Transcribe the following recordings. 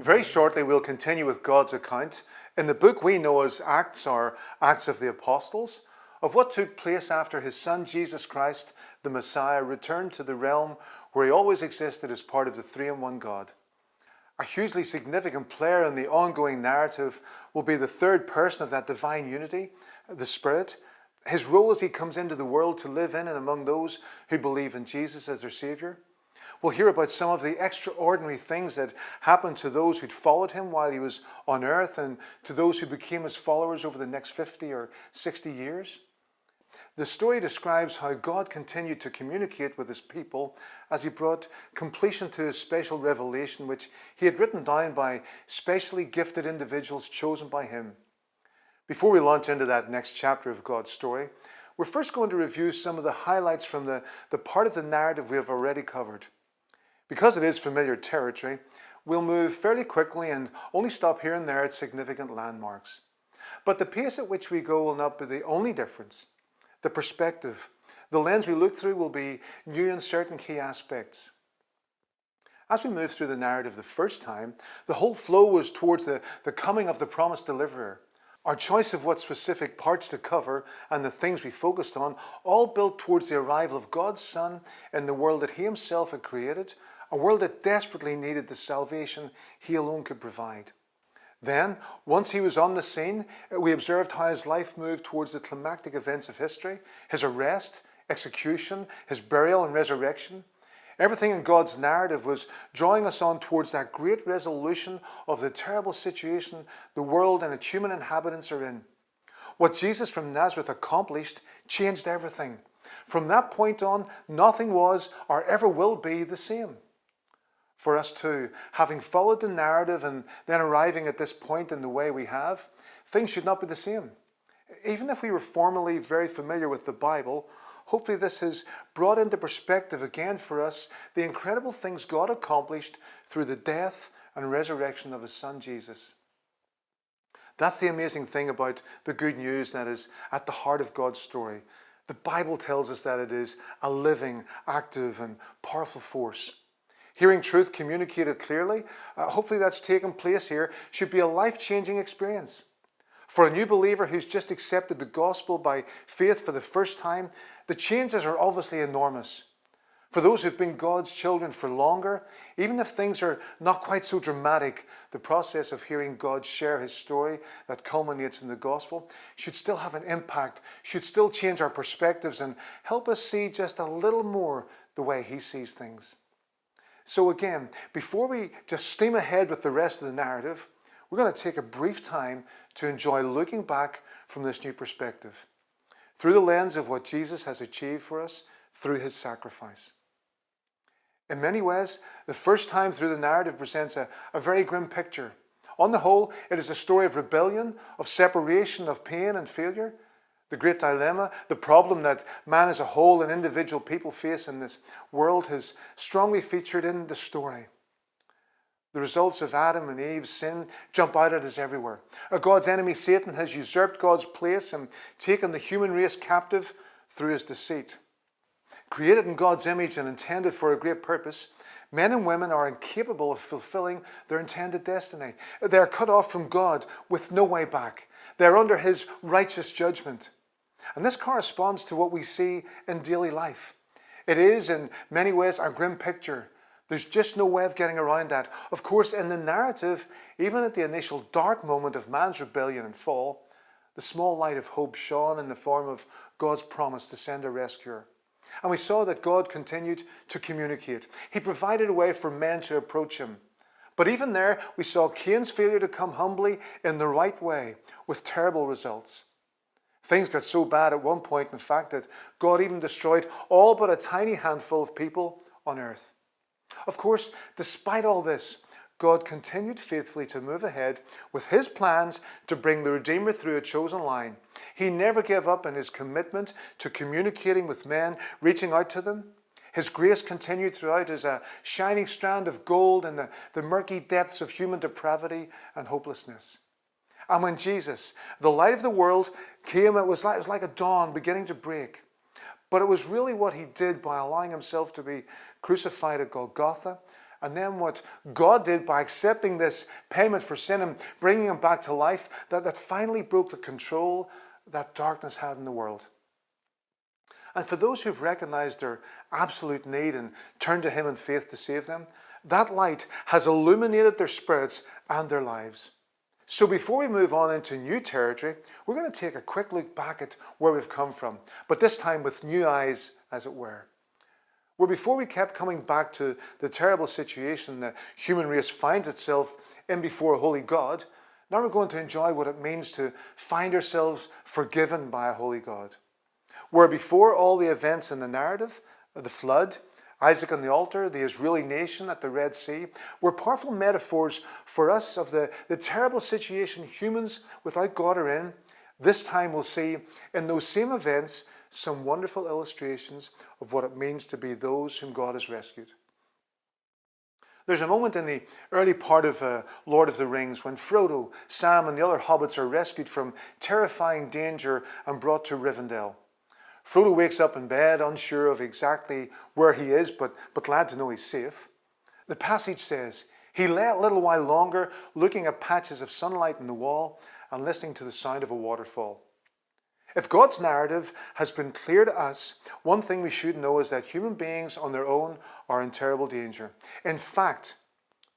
Very shortly, we'll continue with God's account in the book we know as Acts, or Acts of the Apostles, of what took place after his son Jesus Christ, the Messiah, returned to the realm where he always existed as part of the three-in-one God. A hugely significant player in the ongoing narrative will be the third person of that divine unity, the Spirit. His role as he comes into the world to live in and among those who believe in Jesus as their Saviour. We'll hear about some of the extraordinary things that happened to those who'd followed him while he was on earth and to those who became his followers over the next 50 or 60 years. The story describes how God continued to communicate with his people as he brought completion to his special revelation, which he had written down by specially gifted individuals chosen by him. Before we launch into that next chapter of God's story, we're first going to review some of the highlights from the part of the narrative we have already covered. Because it is familiar territory, we'll move fairly quickly and only stop here and there at significant landmarks. But the pace at which we go will not be the only difference. The perspective, the lens we look through will be new in certain key aspects. As we move through the narrative the first time, the whole flow was towards the coming of the promised deliverer. Our choice of what specific parts to cover and the things we focused on all built towards the arrival of God's Son in the world that he himself had created, a world that desperately needed the salvation he alone could provide. Then, once he was on the scene, we observed how his life moved towards the climactic events of history, his arrest, execution, his burial and resurrection. Everything in God's narrative was drawing us on towards that great resolution of the terrible situation the world and its human inhabitants are in. What Jesus from Nazareth accomplished changed everything. From that point on, nothing was or ever will be the same. For us too, having followed the narrative and then arriving at this point in the way we have, things should not be the same. Even if we were formerly very familiar with the Bible, hopefully this has brought into perspective again for us the incredible things God accomplished through the death and resurrection of his son Jesus. That's the amazing thing about the good news that is at the heart of God's story. The Bible tells us that it is a living, active and powerful force. Hearing truth communicated clearly, hopefully that's taken place here, should be a life-changing experience. For a new believer who's just accepted the gospel by faith for the first time, the changes are obviously enormous. For those who've been God's children for longer, even if things are not quite so dramatic, the process of hearing God share his story that culminates in the gospel should still have an impact, should still change our perspectives and help us see just a little more the way he sees things. So again, before we just steam ahead with the rest of the narrative, we're going to take a brief time to enjoy looking back from this new perspective, through the lens of what Jesus has achieved for us through his sacrifice. In many ways, the first time through the narrative presents a very grim picture. On the whole, it is a story of rebellion, of separation, of pain and failure. The great dilemma, the problem that man as a whole and individual people face in this world is strongly featured in the story. The results of Adam and Eve's sin jump out at us everywhere. God's enemy Satan has usurped God's place and taken the human race captive through his deceit. Created in God's image and intended for a great purpose, men and women are incapable of fulfilling their intended destiny. They are cut off from God with no way back. They are under his righteous judgment. And this corresponds to what we see in daily life. It is, in many ways, a grim picture. There's just no way of getting around that. Of course, in the narrative, even at the initial dark moment of man's rebellion and fall, the small light of hope shone in the form of God's promise to send a rescuer. And we saw that God continued to communicate. He provided a way for men to approach him. But even there, we saw Cain's failure to come humbly in the right way, with terrible results. Things got so bad at one point, in fact, that God even destroyed all but a tiny handful of people on earth. Of course, despite all this, God continued faithfully to move ahead with his plans to bring the Redeemer through a chosen line. He never gave up in his commitment to communicating with men, reaching out to them. His grace continued throughout as a shining strand of gold in the murky depths of human depravity and hopelessness. And when Jesus, the light of the world, came, it was like a dawn beginning to break. But it was really what he did by allowing himself to be crucified at Golgotha And then what God did by accepting this payment for sin and bringing him back to life, that finally broke the control that darkness had in the world. And for those who've recognized their absolute need and turned to him in faith to save them, that light has illuminated their spirits and their lives. So before we move on into new territory, we're going to take a quick look back at where we've come from, but this time with new eyes, as it were. Where before we kept coming back to the terrible situation the human race finds itself in before a holy God, now we're going to enjoy what it means to find ourselves forgiven by a holy God. Where before all the events in the narrative, the flood, Isaac on the altar, the Israeli nation at the Red Sea, were powerful metaphors for us of the terrible situation humans without God are in. This time we'll see in those same events some wonderful illustrations of what it means to be those whom God has rescued. There's a moment in the early part of Lord of the Rings when Frodo, Sam and the other hobbits are rescued from terrifying danger and brought to Rivendell. Frodo wakes up in bed, unsure of exactly where he is, but glad to know he's safe. The passage says, he lay a little while longer, looking at patches of sunlight in the wall and listening to the sound of a waterfall. If God's narrative has been clear to us, one thing we should know is that human beings on their own are in terrible danger. In fact,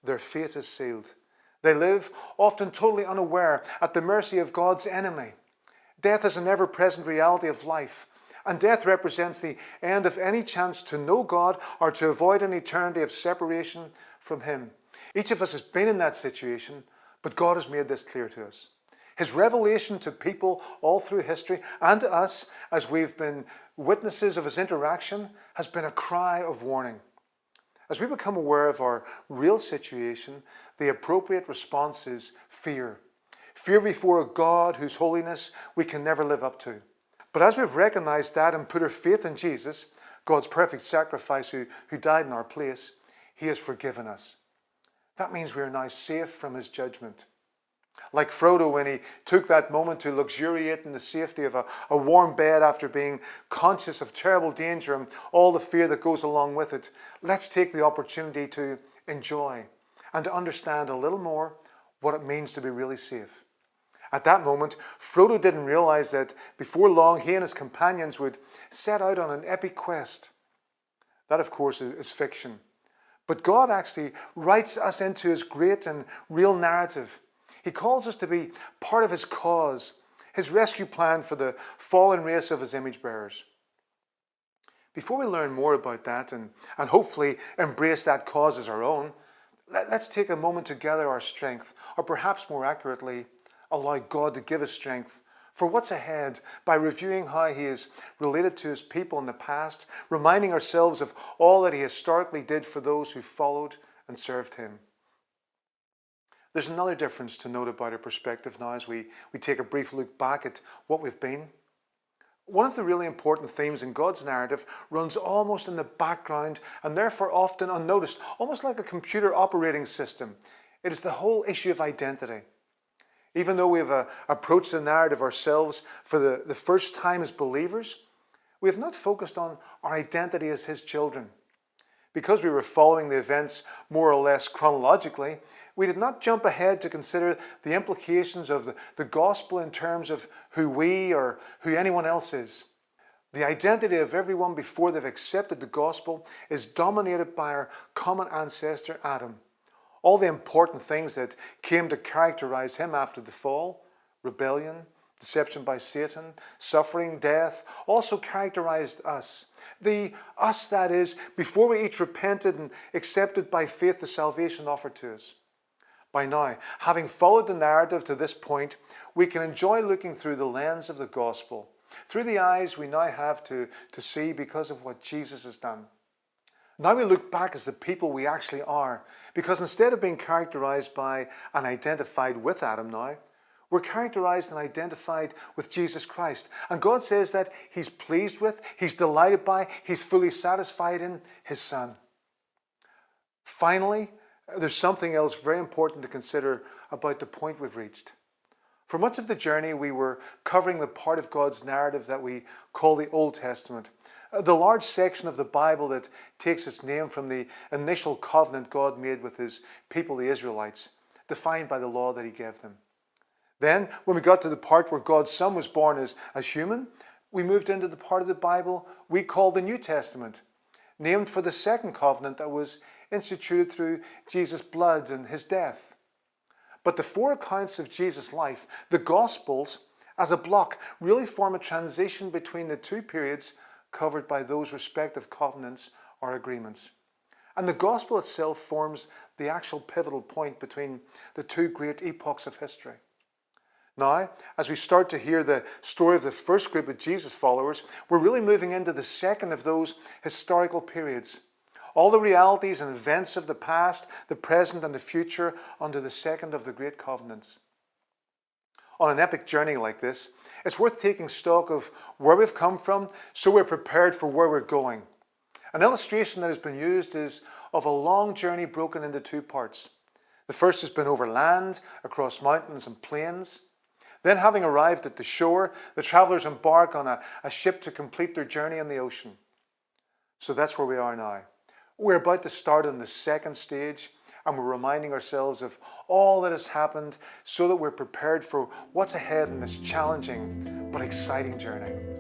their fate is sealed. They live, often totally unaware, at the mercy of God's enemy. Death is an ever-present reality of life. And death represents the end of any chance to know God or to avoid an eternity of separation from him. Each of us has been in that situation, but God has made this clear to us. His revelation to people all through history and to us as we've been witnesses of his interaction has been a cry of warning. As we become aware of our real situation, the appropriate response is fear. Fear before a God whose holiness we can never live up to. But as we've recognized that and put our faith in Jesus, God's perfect sacrifice who died in our place, he has forgiven us. That means we are now safe from his judgment. Like Frodo when he took that moment to luxuriate in the safety of a warm bed after being conscious of terrible danger and all the fear that goes along with it, let's take the opportunity to enjoy and to understand a little more what it means to be really safe. At that moment, Frodo didn't realize that before long he and his companions would set out on an epic quest. That, of course, is fiction. But God actually writes us into his great and real narrative. He calls us to be part of his cause, his rescue plan for the fallen race of his image bearers. Before we learn more about that and hopefully embrace that cause as our own, let's take a moment to gather our strength, or perhaps more accurately, allow God to give us strength for what's ahead by reviewing how he is related to his people in the past, reminding ourselves of all that he historically did for those who followed and served him. There's another difference to note about our perspective now as we take a brief look back at what we've been. One of the really important themes in God's narrative runs almost in the background and therefore often unnoticed, almost like a computer operating system. It is the whole issue of identity. Even though we've approached the narrative ourselves for the first time as believers, we have not focused on our identity as his children. Because we were following the events more or less chronologically, we did not jump ahead to consider the implications of the gospel in terms of who we or who anyone else is. The identity of everyone before they've accepted the gospel is dominated by our common ancestor Adam. All the important things that came to characterize him after the fall, rebellion, deception by Satan, suffering, death, also characterized us. The us, that is, before we each repented and accepted by faith the salvation offered to us. By now, having followed the narrative to this point, we can enjoy looking through the lens of the gospel, through the eyes we now have to see because of what Jesus has done. Now we look back as the people we actually are, because instead of being characterized by and identified with Adam now, we're characterized and identified with Jesus Christ. And God says that he's pleased with, he's delighted by, he's fully satisfied in his Son. Finally, there's something else very important to consider about the point we've reached. For much of the journey, we were covering the part of God's narrative that we call the Old Testament. The large section of the Bible that takes its name from the initial covenant God made with his people, the Israelites, defined by the law that he gave them. Then, when we got to the part where God's Son was born as human, we moved into the part of the Bible we call the New Testament, named for the second covenant that was instituted through Jesus' blood and his death. But the four accounts of Jesus' life, the Gospels, as a block, really form a transition between the two periods covered by those respective covenants or agreements. And the Gospel itself forms the actual pivotal point between the two great epochs of history. Now, as we start to hear the story of the first group of Jesus followers, we're really moving into the second of those historical periods. All the realities and events of the past, the present, and the future under the second of the great covenants. On an epic journey like this, it's worth taking stock of where we've come from so we're prepared for where we're going. An illustration that has been used is of a long journey broken into two parts. The first has been over land, across mountains and plains. Then, having arrived at the shore, the travelers embark on a ship to complete their journey in the ocean. So that's where we are now. We're about to start on the second stage, and we're reminding ourselves of all that has happened so that we're prepared for what's ahead in this challenging but exciting journey.